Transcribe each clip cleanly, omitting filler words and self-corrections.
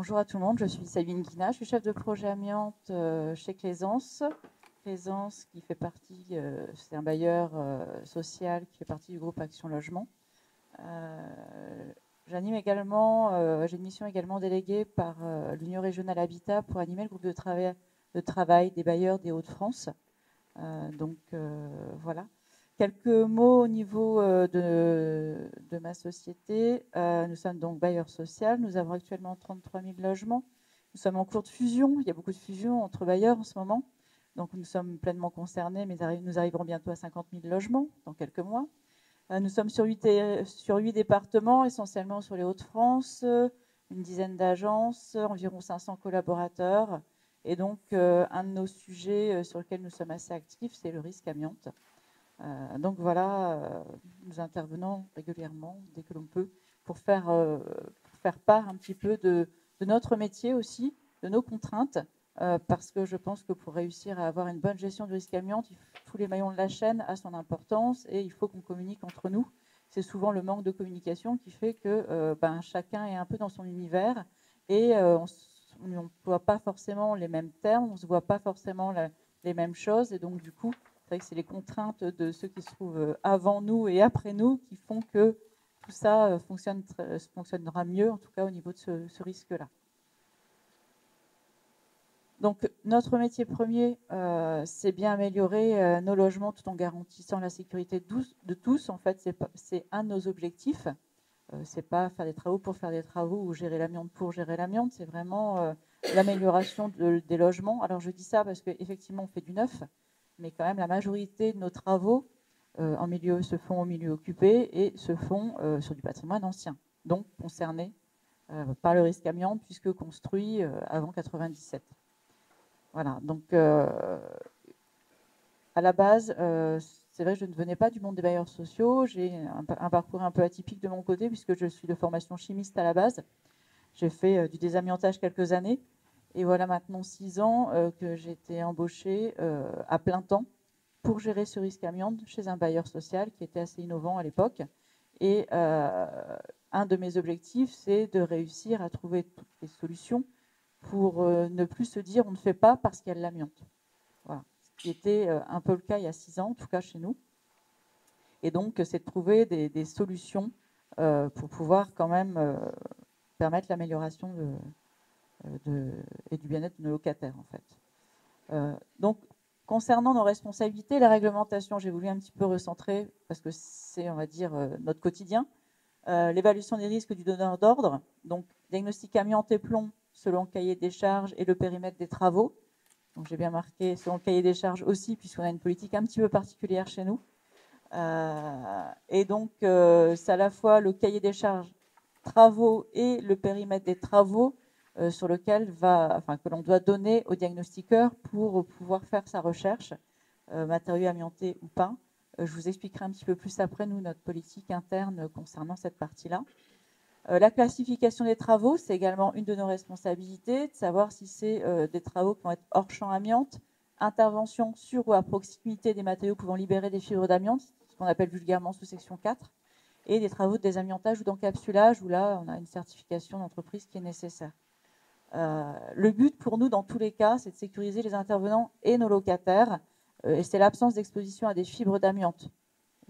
Bonjour à tout le monde, je suis Sabine Guina, je suis chef de projet amiante chez Claisance. Claisance qui fait partie, c'est un bailleur social qui fait partie du groupe Action Logement. J'anime également, j'ai une mission également déléguée par l'Union régionale Habitat pour animer le groupe de travail des bailleurs des Hauts-de-France. Voilà. Quelques mots au niveau de ma société. Nous sommes donc bailleurs sociaux. Nous avons actuellement 33 000 logements. Nous sommes en cours de fusion. Il y a beaucoup de fusions entre bailleurs en ce moment. Donc nous sommes pleinement concernés, mais nous arriverons bientôt à 50 000 logements dans quelques mois. Nous sommes sur 8 départements, essentiellement sur les Hauts-de-France, une dizaine d'agences, environ 500 collaborateurs. Et donc, un de nos sujets sur lesquels nous sommes assez actifs, c'est le risque amiante. Donc voilà, nous intervenons régulièrement, dès que l'on peut, pour faire part un petit peu de notre métier aussi, de nos contraintes, parce que je pense que pour réussir à avoir une bonne gestion du risque amiante, tous les maillons de la chaîne a son importance et il faut qu'on communique entre nous. C'est souvent le manque de communication qui fait que chacun est un peu dans son univers et on n'emploie pas forcément les mêmes termes, on ne se voit pas forcément les mêmes choses et donc du coup, c'est vrai que c'est les contraintes de ceux qui se trouvent avant nous et après nous qui font que tout ça fonctionnera mieux, en tout cas au niveau de ce risque-là. Donc notre métier premier, c'est bien améliorer nos logements tout en garantissant la sécurité de tous. En fait, c'est un de nos objectifs. C'est pas faire des travaux pour faire des travaux ou gérer l'amiante pour gérer l'amiante. C'est vraiment l'amélioration des logements. Alors je dis ça parce qu'effectivement, on fait du neuf, mais quand même la majorité de nos travaux se font au milieu occupé et se font sur du patrimoine ancien, donc concerné par le risque amiante puisque construit avant 97. Voilà, donc à la base, c'est vrai que je ne venais pas du monde des bailleurs sociaux. J'ai un parcours un peu atypique de mon côté puisque je suis de formation chimiste à la base. J'ai fait du désamiantage quelques années et voilà maintenant 6 ans que j'ai été embauchée à plein temps pour gérer ce risque amiante chez un bailleur social qui était assez innovant à l'époque. Et un de mes objectifs, c'est de réussir à trouver toutes les solutions pour ne plus se dire on ne fait pas parce qu'il y a de l'amiante. Voilà. Ce qui était un peu le cas il y a 6 ans, en tout cas chez nous. Et donc, c'est de trouver des solutions pour pouvoir quand même permettre l'amélioration et du bien-être de nos locataires, en fait. Donc, concernant nos responsabilités, la réglementation, j'ai voulu un petit peu recentrer parce que c'est, on va dire, notre quotidien. L'évaluation des risques du donneur d'ordre, donc diagnostic amiante et plomb selon le cahier des charges et le périmètre des travaux. Donc j'ai bien marqué selon le cahier des charges aussi, puisqu'on a une politique un petit peu particulière chez nous. Et donc c'est à la fois le cahier des charges travaux et le périmètre des travaux sur lequel que l'on doit donner au diagnostiqueur pour pouvoir faire sa recherche, matériaux amiantés ou pas. Je vous expliquerai un petit peu plus après, nous, notre politique interne concernant cette partie-là. La classification des travaux, c'est également une de nos responsabilités, de savoir si c'est des travaux qui vont être hors champ amiante, intervention sur ou à proximité des matériaux pouvant libérer des fibres d'amiante, ce qu'on appelle vulgairement sous section 4, et des travaux de désamiantage ou d'encapsulage, où là, on a une certification d'entreprise qui est nécessaire. Le but pour nous, dans tous les cas, c'est de sécuriser les intervenants et nos locataires, et c'est l'absence d'exposition à des fibres d'amiante.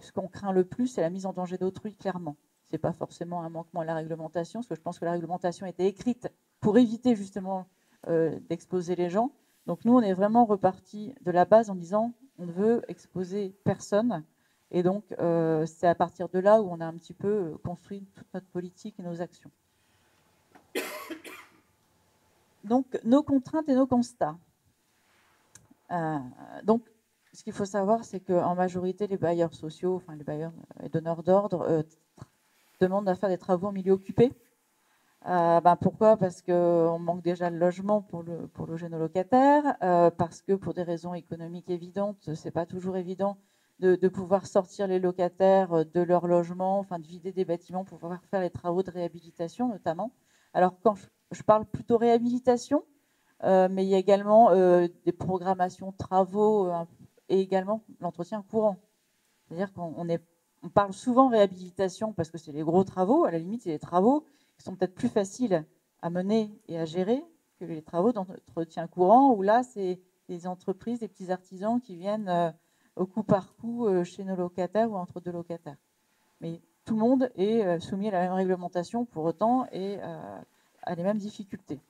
Ce qu'on craint le plus, c'est la mise en danger d'autrui, clairement. Ce n'est pas forcément un manquement à la réglementation, parce que je pense que la réglementation a été écrite pour éviter justement d'exposer les gens. Donc nous, on est vraiment reparti de la base en disant on ne veut exposer personne. Et donc, c'est à partir de là où on a un petit peu construit toute notre politique et nos actions. Donc, nos contraintes et nos constats. Donc, ce qu'il faut savoir, c'est qu'en majorité, les bailleurs sociaux, enfin les bailleurs et donneurs d'ordre, demandent à faire des travaux en milieu occupé. Pourquoi? Parce qu'on manque déjà de logement pour loger nos locataires, parce que pour des raisons économiques évidentes, c'est pas toujours évident de pouvoir sortir les locataires de leur logement, enfin de vider des bâtiments pour pouvoir faire les travaux de réhabilitation notamment. Alors quand je parle plutôt réhabilitation, mais il y a également des programmations de travaux et également l'entretien courant. C'est-à-dire qu'on parle souvent réhabilitation parce que c'est les gros travaux, à la limite c'est les travaux qui sont peut-être plus faciles à mener et à gérer que les travaux d'entretien courant, où là, c'est des entreprises, des petits artisans qui viennent au coup par coup chez nos locataires ou entre deux locataires. Mais tout le monde est soumis à la même réglementation pour autant et à les mêmes difficultés.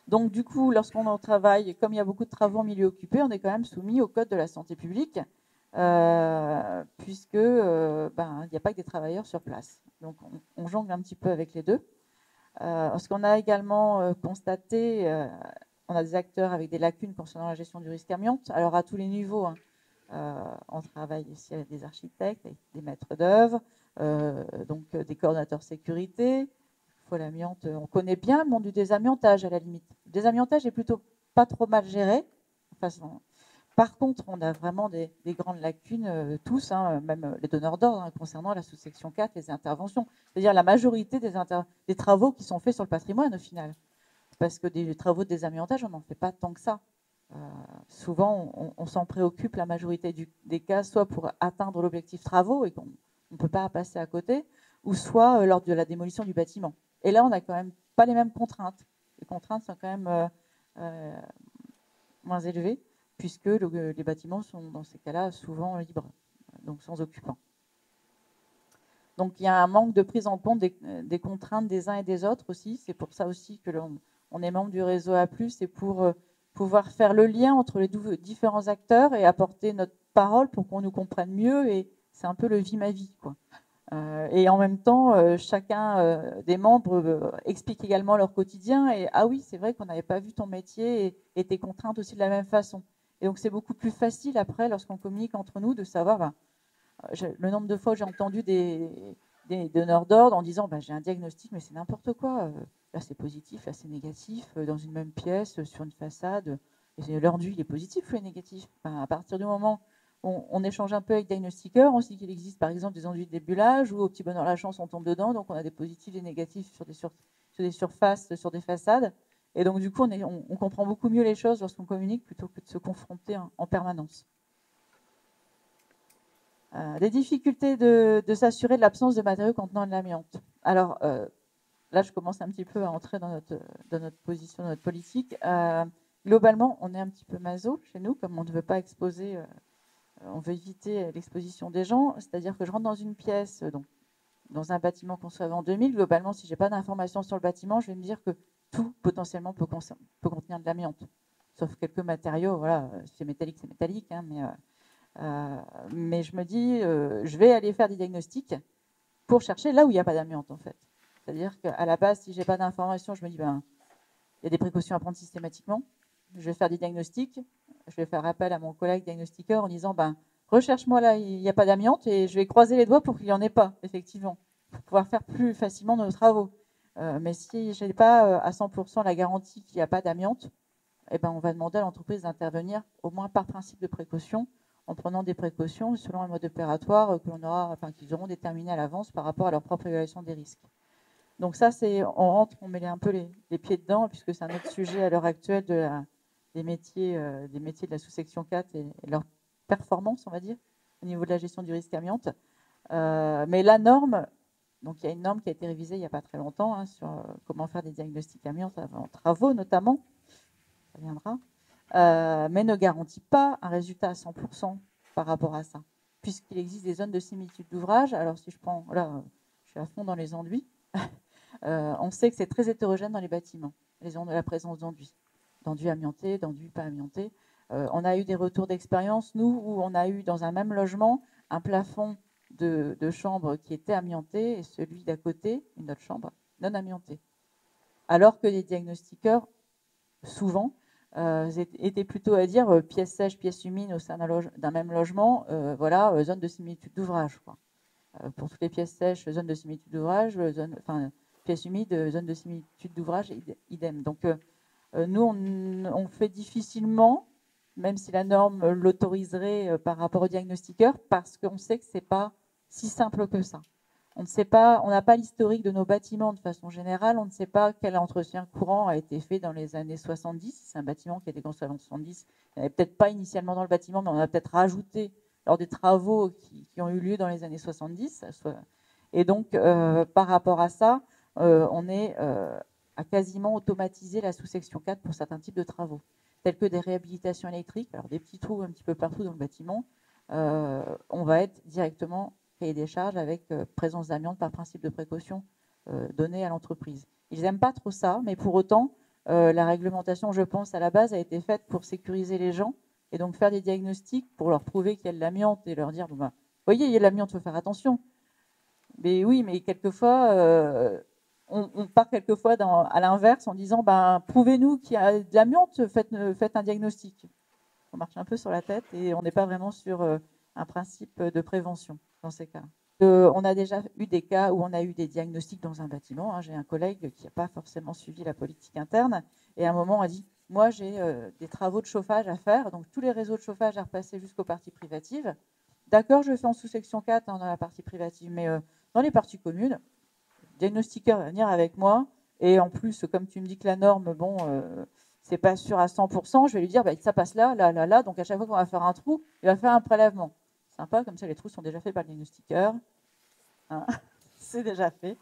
Donc du coup, lorsqu'on travaille, comme il y a beaucoup de travaux en milieu occupé, on est quand même soumis au code de la santé publique, puisque il n'y a pas que des travailleurs sur place. Donc on jongle un petit peu avec les deux. Ce qu'on a également constaté, on a des acteurs avec des lacunes concernant la gestion du risque amiante, alors à tous les niveaux. On travaille ici avec des architectes, avec des maîtres d'œuvre, donc des coordonnateurs sécurité. L'amiante, on connaît bien le monde du désamiantage à la limite. Le désamiantage est plutôt pas trop mal géré. Par contre, on a vraiment des grandes lacunes, tous, même les donneurs d'ordre, concernant la sous-section 4, les interventions. C'est-à-dire la majorité des travaux qui sont faits sur le patrimoine au final. Parce que des travaux de désamiantage, on n'en fait pas tant que ça. Souvent, on s'en préoccupe la majorité des cas, soit pour atteindre l'objectif travaux et qu'on ne peut pas passer à côté, ou soit lors de la démolition du bâtiment. Et là, on n'a quand même pas les mêmes contraintes. Les contraintes sont quand même moins élevées, puisque les bâtiments sont, dans ces cas-là, souvent libres, donc sans occupants. Donc, il y a un manque de prise en compte des contraintes des uns et des autres aussi. C'est pour ça aussi que on est membre du réseau A+, et pour pouvoir faire le lien entre les différents acteurs et apporter notre parole pour qu'on nous comprenne mieux. Et c'est un peu le vie ma vie, quoi. Et en même temps, chacun des membres explique également leur quotidien. Et ah oui, c'est vrai qu'on n'avait pas vu ton métier et tes contraintes aussi de la même façon. Et donc, c'est beaucoup plus facile après, lorsqu'on communique entre nous, de savoir le nombre de fois où j'ai entendu des donneurs d'ordre en disant j'ai un diagnostic, mais c'est n'importe quoi. Là, c'est positif, là, c'est négatif. Dans une même pièce, sur une façade, l'enduit, il est positif ou il est négatif. À partir du moment on échange un peu avec diagnostiqueurs, on sait qu'il existe par exemple des enduits de débulage où au petit bonheur la chance on tombe dedans, donc on a des positifs et des négatifs sur des surfaces, sur des façades. Et donc du coup on comprend beaucoup mieux les choses lorsqu'on communique plutôt que de se confronter en permanence. Les difficultés de s'assurer de l'absence de matériaux contenant de l'amiante. Alors là je commence un petit peu à entrer dans notre position, dans notre politique. Globalement on est un petit peu maso chez nous, comme on ne veut pas exposer on veut éviter l'exposition des gens, c'est-à-dire que je rentre dans une pièce, donc dans un bâtiment construit avant 2000, globalement, si je n'ai pas d'informations sur le bâtiment, je vais me dire que tout potentiellement peut contenir de l'amiante, sauf quelques matériaux, voilà, si c'est métallique, mais je me dis, je vais aller faire des diagnostics pour chercher là où il n'y a pas d'amiante, en fait. C'est-à-dire qu'à la base, si je n'ai pas d'informations, je me dis, il y a des précautions à prendre systématiquement. Je vais faire des diagnostics, je vais faire appel à mon collègue diagnostiqueur en disant recherche-moi là, il n'y a pas d'amiante, et je vais croiser les doigts pour qu'il n'y en ait pas, effectivement, pour pouvoir faire plus facilement nos travaux. Mais si je n'ai pas à 100% la garantie qu'il n'y a pas d'amiante, on va demander à l'entreprise d'intervenir au moins par principe de précaution, en prenant des précautions selon un mode opératoire qu'ils auront déterminé à l'avance par rapport à leur propre évaluation des risques. Donc ça, on met un peu les pieds dedans, puisque c'est un autre sujet à l'heure actuelle des métiers de la sous-section 4 et leur performance, on va dire, au niveau de la gestion du risque amiante. Mais la norme, donc il y a une norme qui a été révisée il n'y a pas très longtemps sur comment faire des diagnostics amiante en travaux notamment, ça viendra, mais ne garantit pas un résultat à 100% par rapport à ça, puisqu'il existe des zones de similitude d'ouvrage. Alors si je prends, là je suis à fond dans les enduits, on sait que c'est très hétérogène dans les bâtiments, la présence d'enduits amiantés, d'enduits pas amiantés. On a eu des retours d'expérience, nous, où on a eu dans un même logement un plafond de chambre qui était amianté et celui d'à côté, une autre chambre, non amiantée. Alors que les diagnostiqueurs, souvent, étaient plutôt à dire pièce sèche, pièce humide au sein d'un même logement, zone de similitude d'ouvrage. Pour toutes les pièces sèches, zone de similitude d'ouvrage, pièces humides, zone de similitude d'ouvrage, idem. Donc, nous, on fait difficilement, même si la norme l'autoriserait par rapport au diagnostiqueur, parce qu'on sait que ce n'est pas si simple que ça. On ne sait pas, on n'a pas l'historique de nos bâtiments de façon générale, on ne sait pas quel entretien courant a été fait dans les années 70. C'est un bâtiment qui a été construit avant 70. Il n'y avait peut-être pas initialement dans le bâtiment, mais on a peut-être rajouté lors des travaux qui ont eu lieu dans les années 70. Et donc, par rapport à ça, on est à quasiment automatiser la sous-section 4 pour certains types de travaux, tels que des réhabilitations électriques, alors des petits trous un petit peu partout dans le bâtiment. On va être directement cahier des charges avec présence d'amiante par principe de précaution donné à l'entreprise. Ils n'aiment pas trop ça, mais pour autant, la réglementation, je pense, à la base, a été faite pour sécuriser les gens et donc faire des diagnostics pour leur prouver qu'il y a de l'amiante et leur dire, bon ben, voyez, il y a de l'amiante, il faut faire attention. Mais oui, mais quelquefois, on part quelquefois à l'inverse en disant, ben, prouvez-nous qu'il y a de l'amiante, faites un diagnostic. On marche un peu sur la tête et on n'est pas vraiment sur un principe de prévention dans ces cas. On a déjà eu des cas où on a eu des diagnostics dans un bâtiment. J'ai un collègue qui n'a pas forcément suivi la politique interne et à un moment a dit, moi j'ai des travaux de chauffage à faire, donc tous les réseaux de chauffage à repasser jusqu'aux parties privatives. D'accord, je fais en sous-section 4 dans la partie privative, mais dans les parties communes, le diagnostiqueur va venir avec moi et en plus, comme tu me dis que la norme, bon, c'est pas sûr à 100%, je vais lui dire, bah, ça passe là, là, là, là, donc à chaque fois qu'on va faire un trou, il va faire un prélèvement. Sympa, comme ça les trous sont déjà faits par le diagnostiqueur. Hein, c'est déjà fait.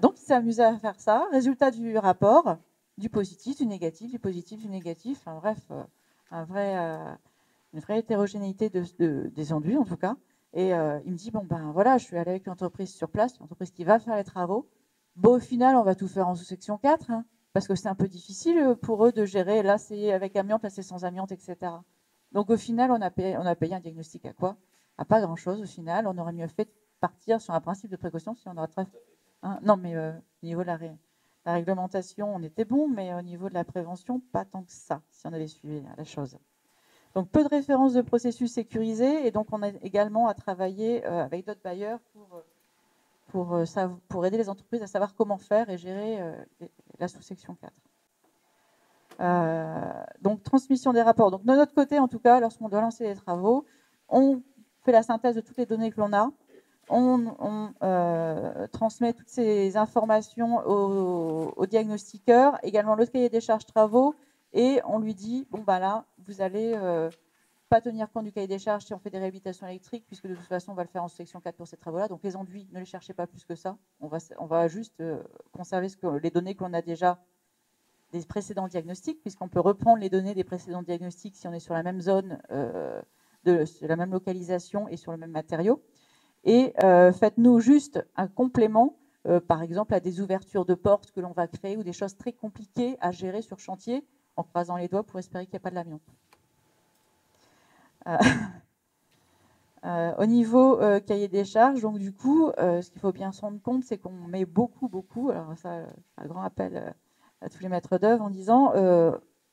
Donc il s'est amusé à faire ça. Résultat du rapport, du positif, du négatif, du positif, du négatif. Enfin, bref, une vraie hétérogénéité des enduits en tout cas. Et il me dit, bon ben voilà, je suis allé avec l'entreprise sur place, l'entreprise qui va faire les travaux. Bon, au final, on va tout faire en sous-section 4, hein, parce que c'est un peu difficile pour eux de gérer. Là, c'est avec amiante, là, c'est sans amiante, etc. Donc au final, on a payé un diagnostic à quoi? À pas grand-chose au final. On aurait mieux fait de partir sur un principe de précaution si on aurait hein, non, mais au niveau de la réglementation, on était bon, mais au niveau de la prévention, pas tant que ça, si on avait suivi la chose. Donc peu de références de processus sécurisés, et donc on a également à travailler avec d'autres bailleurs pour aider les entreprises à savoir comment faire et gérer la sous-section 4. Donc transmission des rapports. Donc de notre côté, en tout cas, lorsqu'on doit lancer les travaux, on fait la synthèse de toutes les données que l'on a. On transmet toutes ces informations au diagnostiqueur, également le cahier des charges travaux, et on lui dit, bon bah là, vous allez pas tenir compte du cahier des charges si on fait des réhabilitations électriques, puisque de toute façon, on va le faire en section 4 pour ces travaux-là. Donc les enduits, ne les cherchez pas plus que ça. On va juste conserver les données qu'on a déjà des précédents diagnostics, puisqu'on peut reprendre les données des précédents diagnostics si on est sur la même zone, sur la même localisation et sur le même matériau. Et faites-nous juste un complément, par exemple à des ouvertures de portes que l'on va créer ou des choses très compliquées à gérer sur chantier, en croisant les doigts pour espérer qu'il n'y a pas de l'amiante. Au niveau cahier des charges, donc du coup, ce qu'il faut bien se rendre compte, c'est qu'on met beaucoup, alors ça, un grand appel à tous les maîtres d'œuvre en disant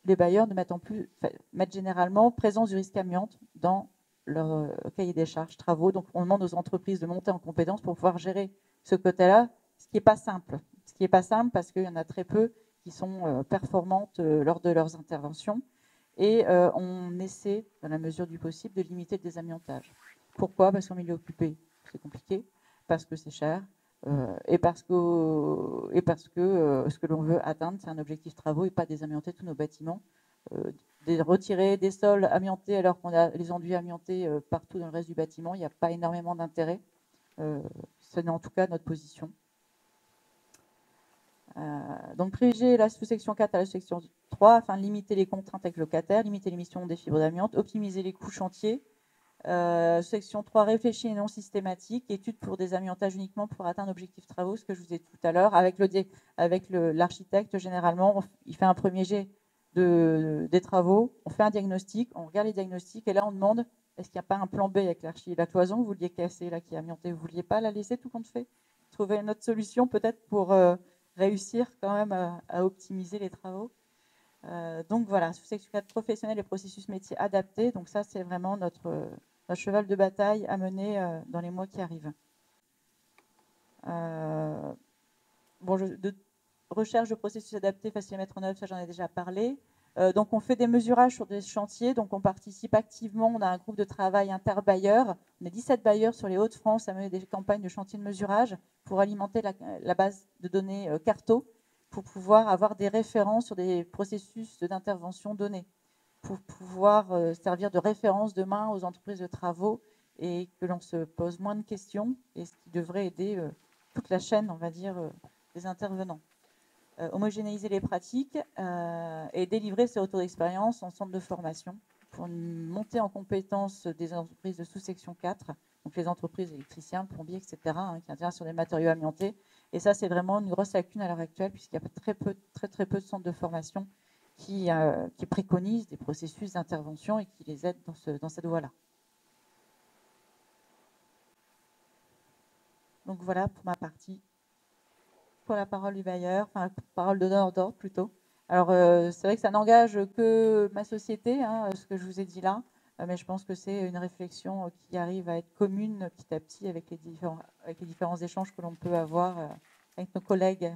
les bailleurs ne mettent généralement présence du risque amiante dans leur cahier des charges travaux. Donc on demande aux entreprises de monter en compétence pour pouvoir gérer ce côté-là, ce qui n'est pas simple. Ce qui n'est pas simple parce qu'il y en a très peu qui sont performantes lors de leurs interventions. Et on essaie, dans la mesure du possible, de limiter le désamiantage. Pourquoi? Parce qu'en milieu occupé, c'est compliqué, parce que c'est cher, et parce que ce que l'on veut atteindre, c'est un objectif travaux et pas désamianter tous nos bâtiments. Retirer des sols amiantés alors qu'on a les enduits amiantés partout dans le reste du bâtiment, il n'y a pas énormément d'intérêt. Ce n'est en tout cas notre position. Donc privilégier la sous-section 4 à la sous-section 3 afin de limiter les contraintes avec le locataire, limiter l'émission des fibres d'amiante, optimiser les coûts chantiers. Section 3, réfléchie et non systématique, étude pour désamiantage uniquement pour atteindre l'objectif travaux, ce que je vous ai dit tout à l'heure. Avec l'architecte, généralement, il fait un premier jet des travaux, on fait un diagnostic, on regarde les diagnostics, et là on demande, est-ce qu'il n'y a pas un plan B avec la cloison que vous vouliez casser, là, qui est amiantée, vous ne vouliez pas la laisser tout compte fait? Trouver une autre solution peut-être pour réussir quand même à optimiser les travaux. Donc voilà, sous-section 4 professionnelle et processus métier adaptés. Donc ça, c'est vraiment notre cheval de bataille à mener dans les mois qui arrivent. De recherche de processus adaptés, facile à mettre en œuvre, ça j'en ai déjà parlé. Donc on fait des mesurages sur des chantiers, donc on participe activement, on a un groupe de travail interbailleurs, on est 17 bailleurs sur les Hauts-de-France à mener des campagnes de chantier de mesurage pour alimenter la base de données Carto, pour pouvoir avoir des références sur des processus d'intervention donnés, pour pouvoir servir de référence demain aux entreprises de travaux et que l'on se pose moins de questions, et ce qui devrait aider toute la chaîne, on va dire, des intervenants. homogénéiser les pratiques et délivrer ces retours d'expérience en centre de formation pour une montée en compétences des entreprises de sous-section 4, donc les entreprises électriciens, plombiers, etc., qui interviennent sur des matériaux amiantés. Et ça, c'est vraiment une grosse lacune à l'heure actuelle, puisqu'il y a très peu de centres de formation qui préconisent des processus d'intervention et qui les aident dans cette voie-là. Donc voilà pour ma partie. Pour la parole du bailleur, enfin parole donneur d'ordre plutôt. Alors c'est vrai que ça n'engage que ma société, ce que je vous ai dit là, mais je pense que c'est une réflexion qui arrive à être commune petit à petit avec les différents échanges que l'on peut avoir avec nos collègues